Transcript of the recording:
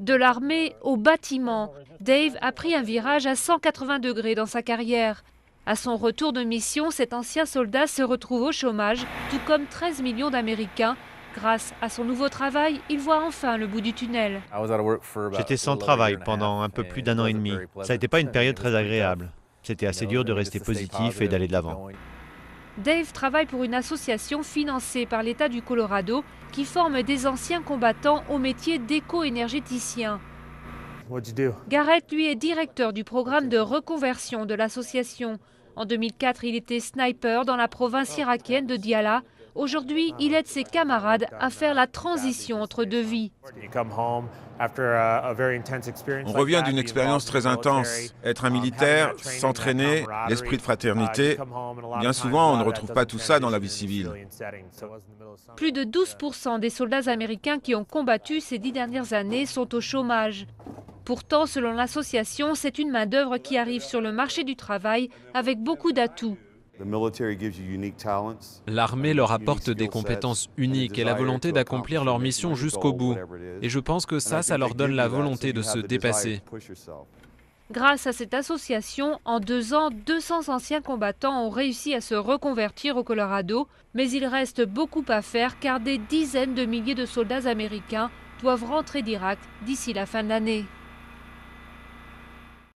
De l'armée au bâtiment, Dave a pris un virage à 180 degrés dans sa carrière. À son retour de mission, cet ancien soldat se retrouve au chômage, tout comme 13 millions d'Américains. Grâce à son nouveau travail, il voit enfin le bout du tunnel. J'étais sans travail pendant un peu plus d'1 an et demi. Ça n'était pas une période très agréable. C'était assez dur de rester positif et d'aller de l'avant. Dave travaille pour une association financée par l'État du Colorado qui forme des anciens combattants au métier d'éco-énergéticien. Garrett, lui, est directeur du programme de reconversion de l'association. En 2004, il était sniper dans la province irakienne de Diyala. Aujourd'hui, il aide ses camarades à faire la transition entre deux vies. On revient d'une expérience très intense. Être un militaire, s'entraîner, l'esprit de fraternité. Bien souvent, on ne retrouve pas tout ça dans la vie civile. Plus de 12% des soldats américains qui ont combattu ces 10 dernières années sont au chômage. Pourtant, selon l'association, c'est une main-d'œuvre qui arrive sur le marché du travail avec beaucoup d'atouts. L'armée leur apporte des compétences uniques et la volonté d'accomplir leur mission jusqu'au bout. Et je pense que ça leur donne la volonté de se dépasser. Grâce à cette association, en 2 ans, 200 anciens combattants ont réussi à se reconvertir au Colorado. Mais il reste beaucoup à faire car des dizaines de milliers de soldats américains doivent rentrer d'Irak d'ici la fin de l'année.